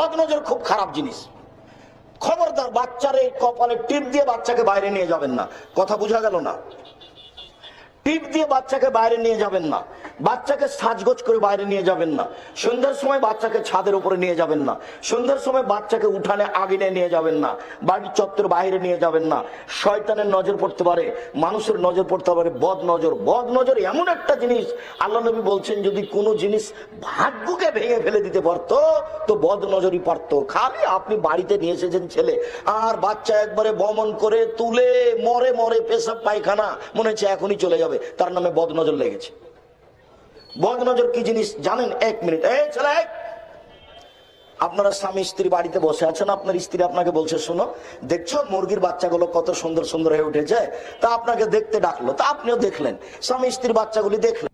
বদনজর খুব খারাপ জিনিস। খবরদার বাচ্চার এই কপালে টিপ দিয়ে বাচ্চাকে বাইরে নিয়ে যাবেন না। কথা বোঝা গেল না? টিপ দিয়ে বাচ্চাকে বাইরে নিয়ে যাবেন না, বাচ্চাকে সাজগোজ করে বাইরে নিয়ে যাবেন না, সন্ধ্যার সময় বাচ্চাকে ছাদের উপরে নিয়ে যাবেন না, সন্ধ্যার সময় বাচ্চাকে উঠানে আগিনে নিয়ে যাবেন না, বাড়ির চত্বর বাইরে নিয়ে যাবেন না। শয়তানের নজর পড়তে পারে, মানুষের নজর পড়তে পারে। বদ নজর, বদ নজর এমন একটা জিনিস, আল্লাহ নবী বলছেন যদি কোনো জিনিস ভাগ্যকে ভেঙে ফেলে দিতে পারতো তো বদ নজরই পারতো। খালি আপনি বাড়িতে নিয়ে এসেছেন ছেলে, আর বাচ্চা একবারে বমন করে তুলে মরে মরে পেশাব পায়খানা, মনে হচ্ছে এখনই চলে যাবে, তার নামে বদনজর লেগেছে। বদনজর কি জিনিস জানেন? 1 মিনিট, এই ছেলে, আপনারা স্বামী স্ত্রী বাড়িতে বসে আছেন, আপনার স্ত্রী আপনাকে বলছে শোনো, দেখছো মুরগির বাচ্চাগুলো কত সুন্দর সুন্দর হয়ে উঠেছে, তা আপনাকে দেখতে ডাকলো, তা আপনিও দেখলেন, স্বামী স্ত্রীর বাচ্চাগুলি দেখলেন।